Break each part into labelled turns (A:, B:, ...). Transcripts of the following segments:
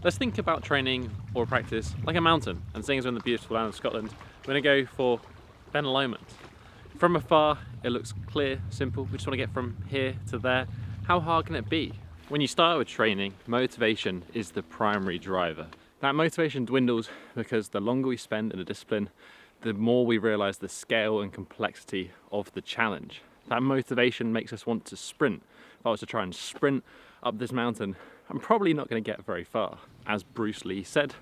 A: Let's think about training or practice like a mountain, and seeing as we're in the beautiful land of Scotland, we're going to go for Ben Lomond. From afar, it looks clear, simple. We just want to get from here to there. How hard can it be? When you start with training, motivation is the primary driver. That motivation dwindles because the longer we spend in a discipline, the more we realize the scale and complexity of the challenge. That motivation makes us want to sprint. If I was to try and sprint up this mountain, I'm probably not going to get very far. As Bruce Lee said,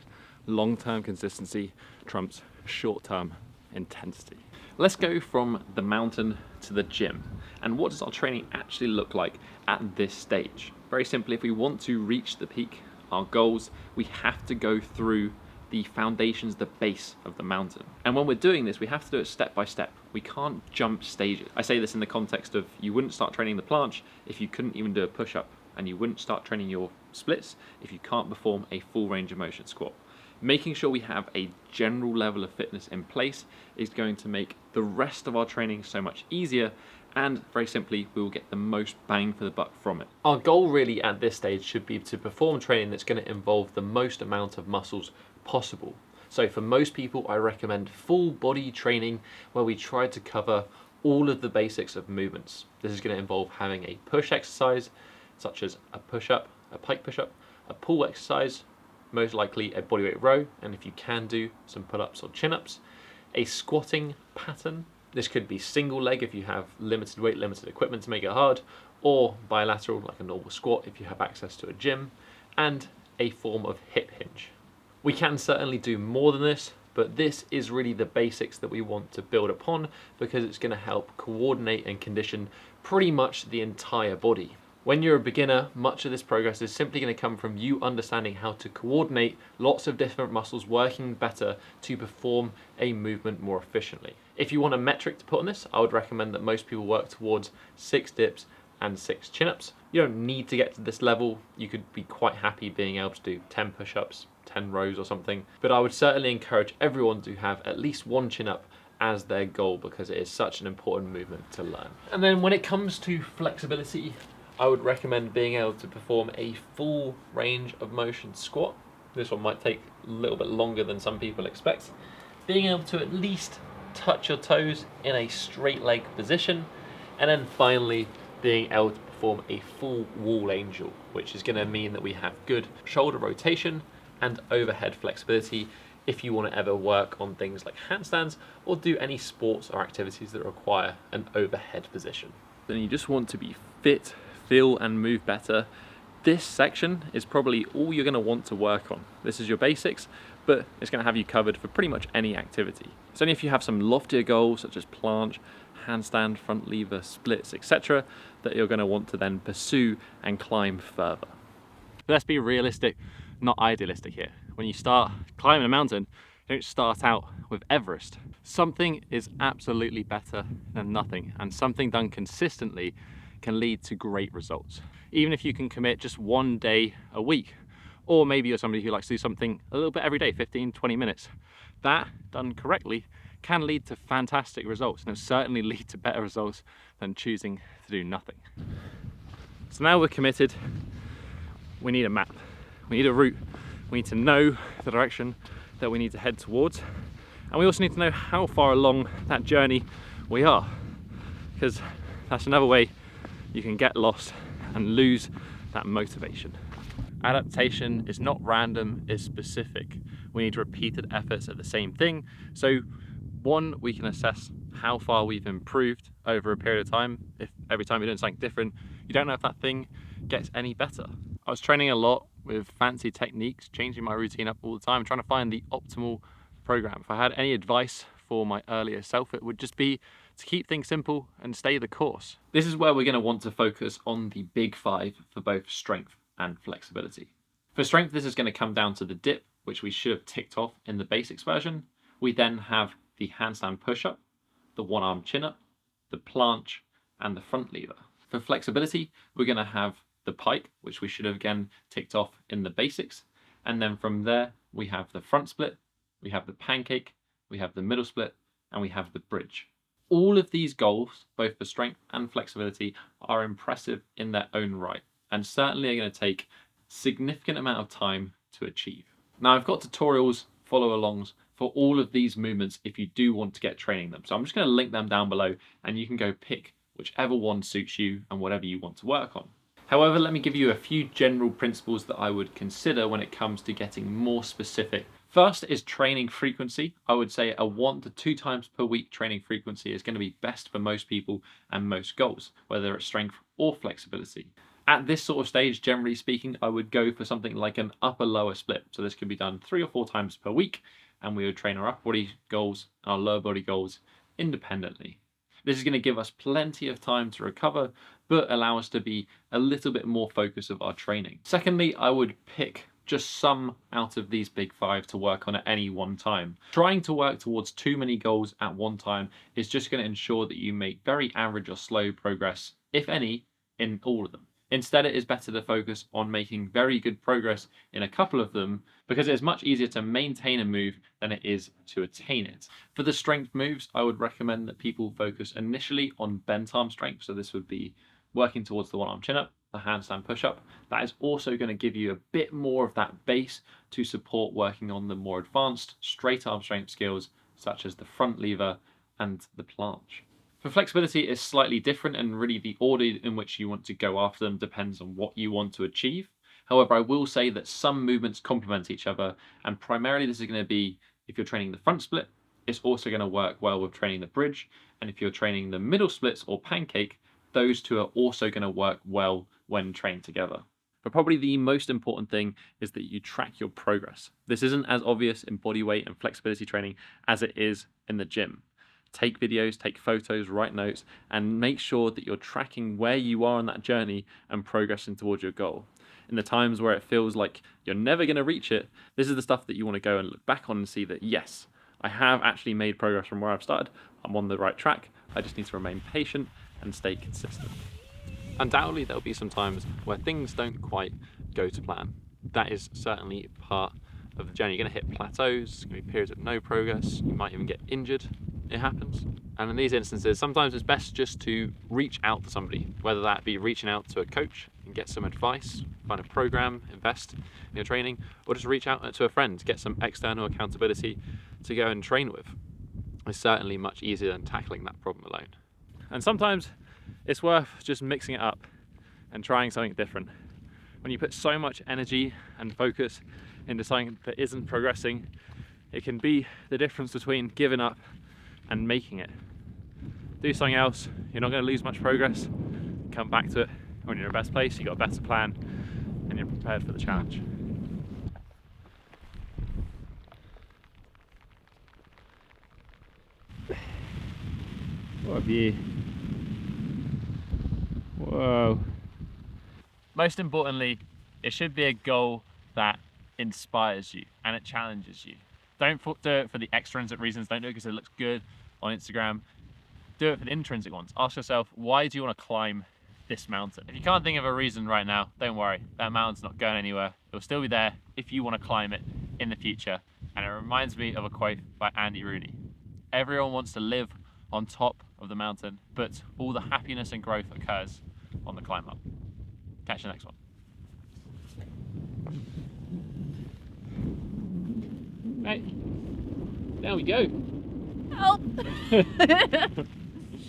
A: long-term consistency trumps short-term intensity. Let's go from the mountain to the gym. And what does our training actually look like at this stage? Very simply, if we want to reach the peak, our goals, we have to go through the foundations, the base of the mountain. And when we're doing this, we have to do it step by step. We can't jump stages. I say this in the context of you wouldn't start training the planche if you couldn't even do a push-up, and you wouldn't start training your splits if you can't perform a full range of motion squat. Making sure we have a general level of fitness in place is going to make the rest of our training so much easier, and very simply, we will get the most bang for the buck from it. Our goal really at this stage should be to perform training that's going to involve the most amount of muscles possible. So for most people, I recommend full body training where we try to cover all of the basics of movements. This is going to involve having a push exercise, such as a push-up, a pike push-up, a pull exercise, most likely a bodyweight row, and if you can do some pull-ups or chin-ups, a squatting pattern. This could be single leg if you have limited weight, limited equipment to make it hard, or bilateral like a normal squat if you have access to a gym, and a form of hip hinge. We can certainly do more than this, but this is really the basics that we want to build upon because it's going to help coordinate and condition pretty much the entire body. When you're a beginner, much of this progress is simply going to come from you understanding how to coordinate lots of different muscles working better to perform a movement more efficiently. If you want a metric to put on this, I would recommend that most people work towards 6 dips and 6 chin-ups. You don't need to get to this level. You could be quite happy being able to do 10 push-ups, 10 rows or something. But I would certainly encourage everyone to have at least 1 chin-up as their goal because it is such an important movement to learn. And then when it comes to flexibility, I would recommend being able to perform a full range of motion squat. This one might take a little bit longer than some people expect. Being able to at least touch your toes in a straight leg position, and then finally being able to perform a full wall angel, which is going to mean that we have good shoulder rotation and overhead flexibility if you want to ever work on things like handstands or do any sports or activities that require an overhead position. Then you just want to be fit, feel and move better. This section is probably all you're going to want to work on. This is your basics, but it's going to have you covered for pretty much any activity. It's only if you have some loftier goals such as planche, handstand, front lever, splits, etc. that you're going to want to then pursue and climb further. But let's be realistic, not idealistic here. When you start climbing a mountain, you don't start out with Everest. Something is absolutely better than nothing, and something done consistently can lead to great results. Even if you can commit just 1 day a week, or maybe you're somebody who likes to do something a little bit every day, 15, 20 minutes, that done correctly can lead to fantastic results, and it'll certainly lead to better results than choosing to do nothing. So now we're committed, we need a map, we need a route, we need to know the direction that we need to head towards, and we also need to know how far along that journey we are, because that's another way you can get lost and lose that motivation. Adaptation is not random, it's specific. We need repeated efforts at the same thing. So one, we can assess how far we've improved over a period of time. If every time you're doing something different, you don't know if that thing gets any better. I was training a lot with fancy techniques, changing my routine up all the time, trying to find the optimal program. If I had any advice for my earlier self, it would just be to keep things simple and stay the course. This is where we're going to want to focus on the big 5 for both strength and flexibility. For strength, this is going to come down to the dip, which we should have ticked off in the basics version. We then have the handstand push-up, the one-arm chin-up, the planche, and the front lever. For flexibility, we're going to have the pike, which we should have again ticked off in the basics. And then from there, we have the front split, we have the pancake, we have the middle split, and we have the bridge. All of these goals, both for strength and flexibility, are impressive in their own right, and certainly are going to take a significant amount of time to achieve. Now I've got tutorials, follow-alongs for all of these movements if you do want to get training them. So I'm just going to link them down below and you can go pick whichever one suits you and whatever you want to work on. However, let me give you a few general principles that I would consider when it comes to getting more specific. First is training frequency. I would say a 1 to 2 times per week training frequency is going to be best for most people and most goals, whether it's strength or flexibility. At this sort of stage, generally speaking, I would go for something like an upper-lower split. So this could be done 3 or 4 times per week, and we would train our upper body goals and our lower body goals independently. This is going to give us plenty of time to recover, but allow us to be a little bit more focused of our training. Secondly, I would pick just some out of these big 5 to work on at any one time. Trying to work towards too many goals at one time is just going to ensure that you make very average or slow progress, if any, in all of them. Instead, it is better to focus on making very good progress in a couple of them because it is much easier to maintain a move than it is to attain it. For the strength moves, I would recommend that people focus initially on bent arm strength. So this would be working towards the 1-arm chin-up, the handstand push-up. That is also going to give you a bit more of that base to support working on the more advanced straight arm strength skills such as the front lever and the planche. For flexibility, it's slightly different, and really the order in which you want to go after them depends on what you want to achieve. However, I will say that some movements complement each other, and primarily this is going to be if you're training the front split, it's also going to work well with training the bridge, and if you're training the middle splits or pancake, those two are also going to work well when trained together. But probably the most important thing is that you track your progress. This isn't as obvious in body weight and flexibility training as it is in the gym. Take videos, take photos, write notes, and make sure that you're tracking where you are on that journey and progressing towards your goal. In the times where it feels like you're never going to reach it, this is the stuff that you want to go and look back on and see that, yes, I have actually made progress from where I've started. I'm on the right track. I just need to remain patient and stay consistent. Undoubtedly, there'll be some times where things don't quite go to plan. That is certainly part of the journey. You're going to hit plateaus, there's going to be periods of no progress, you might even get injured. It happens. And in these instances, sometimes it's best just to reach out to somebody, whether that be reaching out to a coach and get some advice, find a program, invest in your training, or just reach out to a friend, get some external accountability to go and train with. It's certainly much easier than tackling that problem alone. And sometimes it's worth just mixing it up and trying something different. When you put so much energy and focus into something that isn't progressing, it can be the difference between giving up and making it. Do something else, you're not going to lose much progress. Come back to it when you're in your best place, you've got a better plan, and you're prepared for the challenge. What a view. Whoa. Most importantly, it should be a goal that inspires you and it challenges you. Don't do it for the extrinsic reasons. Don't do it because it looks good on Instagram. Do it for the intrinsic ones. Ask yourself, why do you want to climb this mountain? If you can't think of a reason right now, don't worry. That mountain's not going anywhere. It'll still be there if you want to climb it in the future. And it reminds me of a quote by Andy Rooney. Everyone wants to live on top of the mountain, but all the happiness and growth occurs on the climb up. Catch you next one. Right, there we go.
B: Help!